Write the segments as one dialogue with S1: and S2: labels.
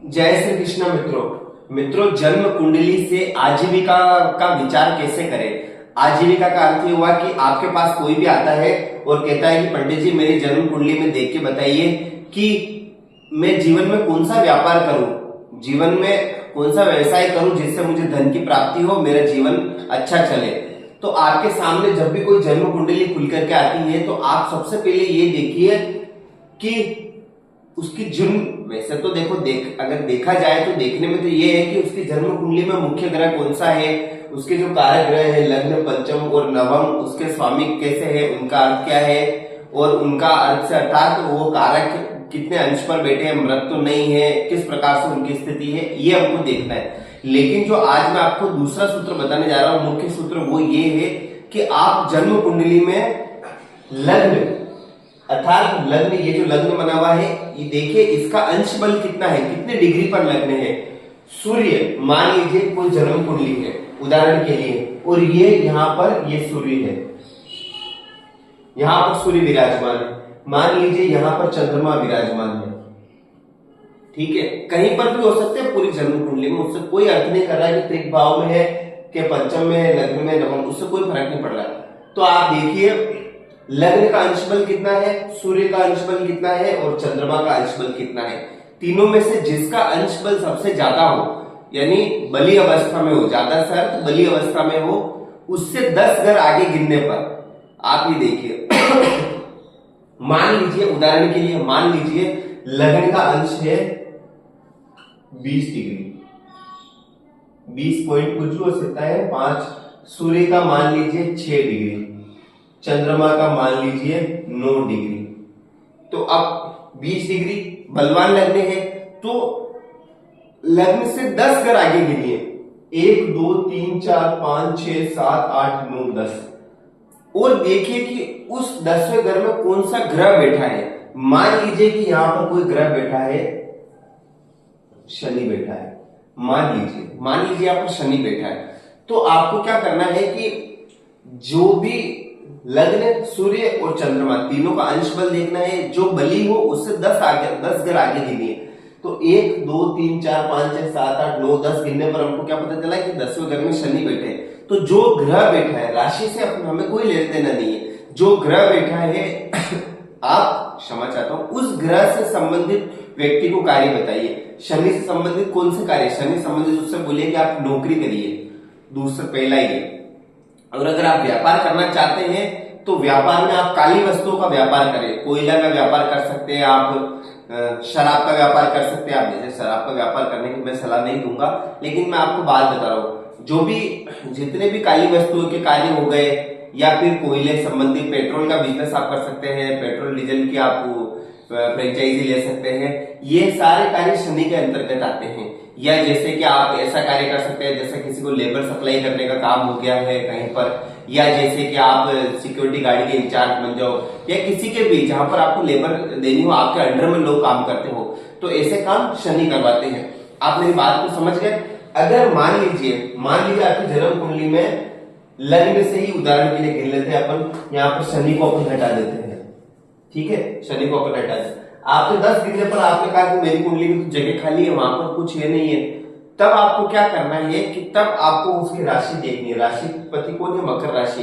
S1: जय श्री कृष्ण मित्रों जन्म कुंडली से आजीविका का विचार कैसे करें। आजीविका का अर्थ ये हुआ कि आपके पास कोई भी आता है और कहता है कि पंडित जी मेरी जन्म कुंडली में देख के बताइए कि मैं जीवन में कौन सा व्यापार करूं, जीवन में कौन सा व्यवसाय करूं जिससे मुझे धन की प्राप्ति हो, मेरा जीवन अच्छा चले। तो आपके सामने जब भी कोई जन्म कुंडली खुल करके आती है तो आप सबसे पहले ये देखिए कि उसकी जन्म, वैसे तो देखो अगर देखा जाए तो देखने में तो ये है कि उसकी जन्म कुंडली में मुख्य ग्रह कौन सा है, उसके जो कारक ग्रह है लग्न, पंचम और नवम, उसके स्वामी कैसे है, उनका अर्थ क्या है और उनका अर्थ से अर्थात वो कारक कितने अंश पर बैठे हैं, मृत तो नहीं है, किस प्रकार से उनकी स्थिति है, ये हमको देखना है। लेकिन जो आज मैं आपको दूसरा सूत्र बताने जा रहा हूं, मुख्य सूत्र वो ये है कि आप जन्म कुंडली में लग्न अर्थात लग्न, ये जो लग्न बना हुआ है ये देखिए इसका अंश बल कितना है, कितने डिग्री पर लग्न है। सूर्य मान लीजिए कोई जन्म कुंडली है उदाहरण के लिए, और ये यहाँ पर ये सूर्य है, यहाँ पर सूर्य विराजमान है, मान लीजिए यहाँ पर चंद्रमा विराजमान है, ठीक है, कहीं पर भी हो सकते हैं पूरी जन्म कुंडली में, उससे कोई अर्थ नहीं कर रहा है कि त्रिक भाव में है कि पंचम में है, लग्न में, नवम, उससे कोई फर्क नहीं पड़ रहा। तो आप देखिए लग्न का अंश बल कितना है, सूर्य का अंश बल कितना है और चंद्रमा का अंश बल कितना है। तीनों में से जिसका अंश बल सबसे ज्यादा हो, यानी बली अवस्था में हो, ज्यादा से अर्थ बली अवस्था में हो, उससे 10 घर आगे गिनने पर आप ये देखिए मान लीजिए उदाहरण के लिए, मान लीजिए लग्न का अंश है 20 डिग्री, 20 पॉइंट कुछ भी हो सकता है 5, सूर्य का मान लीजिए 6 डिग्री, चंद्रमा का मान लीजिए 9 डिग्री। तो अब 20 डिग्री बलवान लग्न है तो लग्न से 10 घर आगे गिनिए, 1 2 3 4 5 6 7 8 9 10, और देखिए कि उस 10वें घर में कौन सा ग्रह बैठा है। मान लीजिए कि यहां पर कोई ग्रह बैठा है, शनि बैठा है, मान लीजिए यहां पर शनि बैठा है, तो आपको क्या करना है कि जो भी लग्न, सूर्य और चंद्रमा तीनों का अंश बल देखना है, जो बली हो उससे 10 घर आगे गिनिए। तो 1 2 3 4 5 6 7 8 9 10 गिनने पर हमको क्या पता चला कि 10वें घर में शनि बैठे। तो जो ग्रह बैठा है, राशि से हमें कोई लेन देना नहीं है, जो ग्रह बैठा है आप क्षमा चाहता हूं, उस ग्रह से संबंधित व्यक्ति को कार्य बताइए। शनि से संबंधित कौन से कार्य, शनि संबंधित उससे बोलिए कि आप नौकरी करिए, दूसरा पहला ही। और अगर आप व्यापार करना चाहते हैं तो व्यापार में आप काली वस्तुओं का व्यापार करें, कोयला का व्यापार कर सकते हैं आप, शराब का व्यापार कर सकते हैं आप। जैसे शराब का व्यापार करने की मैं सलाह नहीं दूंगा, लेकिन मैं आपको बात बता रहा हूं, जो भी जितने भी काली वस्तुओं के कार्य हो गए या फिर कोयले संबंधी, पेट्रोल का बिजनेस आप कर सकते हैं, पेट्रोल डीजल की आप फ्रेंचाइजी ले सकते हैं, ये सारे कार्य शनि के अंतर्गत आते हैं। या जैसे कि आप ऐसा कार्य कर सकते हैं जैसे किसी को लेबर सप्लाई करने का काम हो गया है कहीं पर, या जैसे कि आप सिक्योरिटी गार्ड के इंचार्ज बन जाओ, या किसी के भी जहां पर आपको लेबर देनी हो, आपके अंडर में लोग काम करते हो, तो ऐसे काम शनि करवाते हैं। आप मेरी बात को समझ गए। अगर मान लीजिए आपकी जन्म कुंडली में लग्न से ही उदाहरण के लिए गिन लेते हैं अपन, यहाँ पर शनि को अपन हटा देते हैं, ठीक है, शनि को अपन हटा देते हैं। आपके 10 गिनने पर आपने कहा कि मेरी कुंडली में तो जगह खाली है, वहां पर कुछ है नहीं है, तब आपको क्या करना है कि तब आपको उसकी राशि देखनी है। राशि पति कौन है, मकर राशि।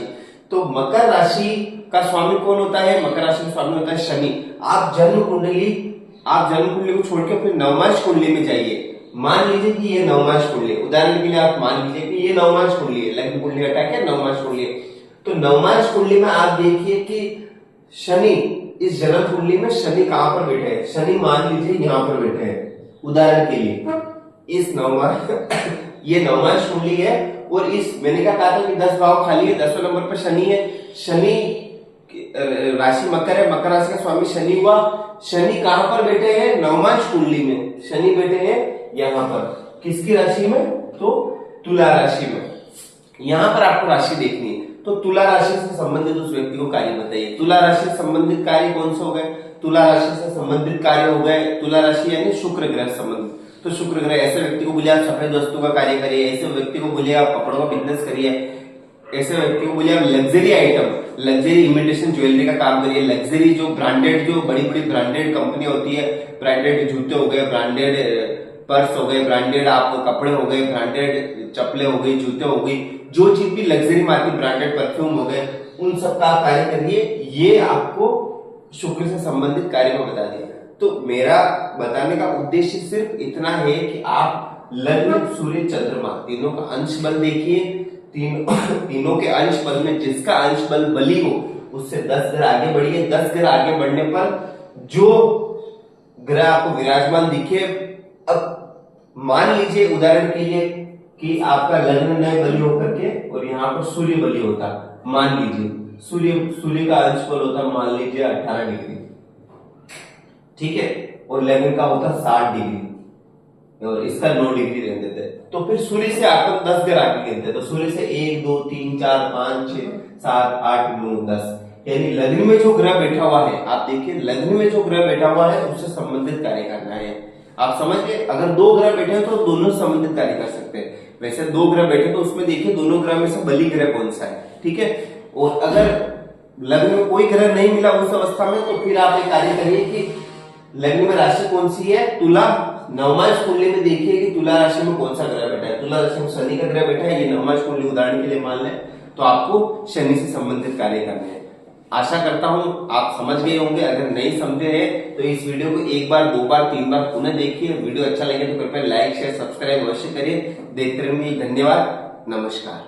S1: तो मकर राशि का स्वामी कौन होता है, मकर राशि का स्वामी होता है शनि। आप जन्म कुंडली को छोड़ के फिर नवमांश कुंडली में जाइए। मान लीजिए कि ये नवमांश कुंडली, उदाहरण के लिए आप मान लीजिए कि ये नवमांश कुंडली है, लग्न कुंडली हटा के नवमांश कुंडली है। तो नवमांश कुंडली में आप देखिए कि शनि, इस जन्म कुंडली में शनि कहां पर बैठे हैं, शनि मान लीजिए यहां पर बैठे हैं उदाहरण के लिए, इस ये नवमांश कुंडली है, और इस मैंने क्या कहा था कि 10 भाव खाली है, 10वें नंबर पर शनि है, शनि राशि मकर है, मकर राशि का स्वामी शनि हुआ। शनि कहां पर बैठे हैं, नवमांश कुंडली में शनि बैठे हैं यहां पर, किसकी राशि में, तो तुला राशि में। यहां पर आपको राशि देखनी है, तो तुला राशि से संबंधित उस व्यक्ति को कार्य बताइए। तुला राशि से संबंधित कार्य कौन से हो गए, तुला राशि से संबंधित कार्य हो गए, तुला राशि यानी शुक्र ग्रह संबंधित, तो शुक्र ग्रह, ऐसे व्यक्ति को बोलिए आप सफेद वस्तु का कार्य करिए, ऐसे व्यक्ति को बोलिए आप कपड़ों का बिजनेस करिए, ऐसे व्यक्ति को बोलिए आप luxury item, luxury imitation jewellery का काम करिए, लग्जरी जो ब्रांडेड, जो बड़ी बड़ी ब्रांडेड कंपनी होती है, ब्रांडेड जूते हो गए, ब्रांडेड पर्स हो गए ब्रांडेड, आप कपड़े हो गए ब्रांडेड, चप्पलें हो गई, जूते हो गई, जो चीज भी लग्जरी में आती, ब्रांडेड परफ्यूम हो गए, उन सब का कार्य करिए। ये आपको शुक्र से संबंधित कार्य को बता दिया। तो मेरा बताने का उद्देश्य सिर्फ इतना है कि आप लग्न, सूर्य, चंद्रमा तीनों का अंश बल देखिए। तीनों के अंश बल में जिसका अंश बल बली हो उससे 10 घर आगे बढ़िए। 10 घर आगे बढ़ने पर जो ग्रह आपको विराजमान दिखे, अब मान लीजिए उदाहरण के लिए कि आपका लग्न नए बली होकर के और यहाँ पर सूर्य बली होता, मान लीजिए सूर्य का अंश बल होता मान लीजिए 18 डिग्री, ठीक है, और लग्न का होता 60 डिग्री और इसका 9 डिग्री रहने देते, तो फिर सूर्य से आपको 10 घर आगे गिनते, तो सूर्य से 1 2 3 4 5 6 7 8 9 10, यानी लग्न में जो ग्रह बैठा हुआ है, आप देखिए लग्न में जो ग्रह बैठा हुआ है उससे संबंधित कार्य करना है। आप समझ गए, अगर 2 ग्रह बैठे हैं तो दोनों संबंधित कार्य कर सकते हैं। वैसे 2 ग्रह बैठे तो उसमें देखिए दोनों ग्रह में से बली ग्रह कौन सा है, ठीक है। और अगर लग्न में कोई ग्रह नहीं मिला उस अवस्था में, तो फिर आप एक कार्य करिए कि लग्न में राशि कौन सी है, तुला, नवमांश कुंडली में देखिए कि तुला राशि में कौन सा ग्रह बैठा है। तुला राशि में शनि का ग्रह बैठा है, ये नवमांश कुंडली उदाहरण के लिए मान लें, तो आपको शनि से संबंधित कार्य करने हैं। आशा करता हूं आप समझ गए होंगे। अगर नहीं समझे हैं तो इस वीडियो को 1 बार 2 बार 3 बार पुनः देखिए। वीडियो अच्छा लगे तो कृपया लाइक शेयर सब्सक्राइब अवश्य करिए। देखते रहिए। धन्यवाद, नमस्कार।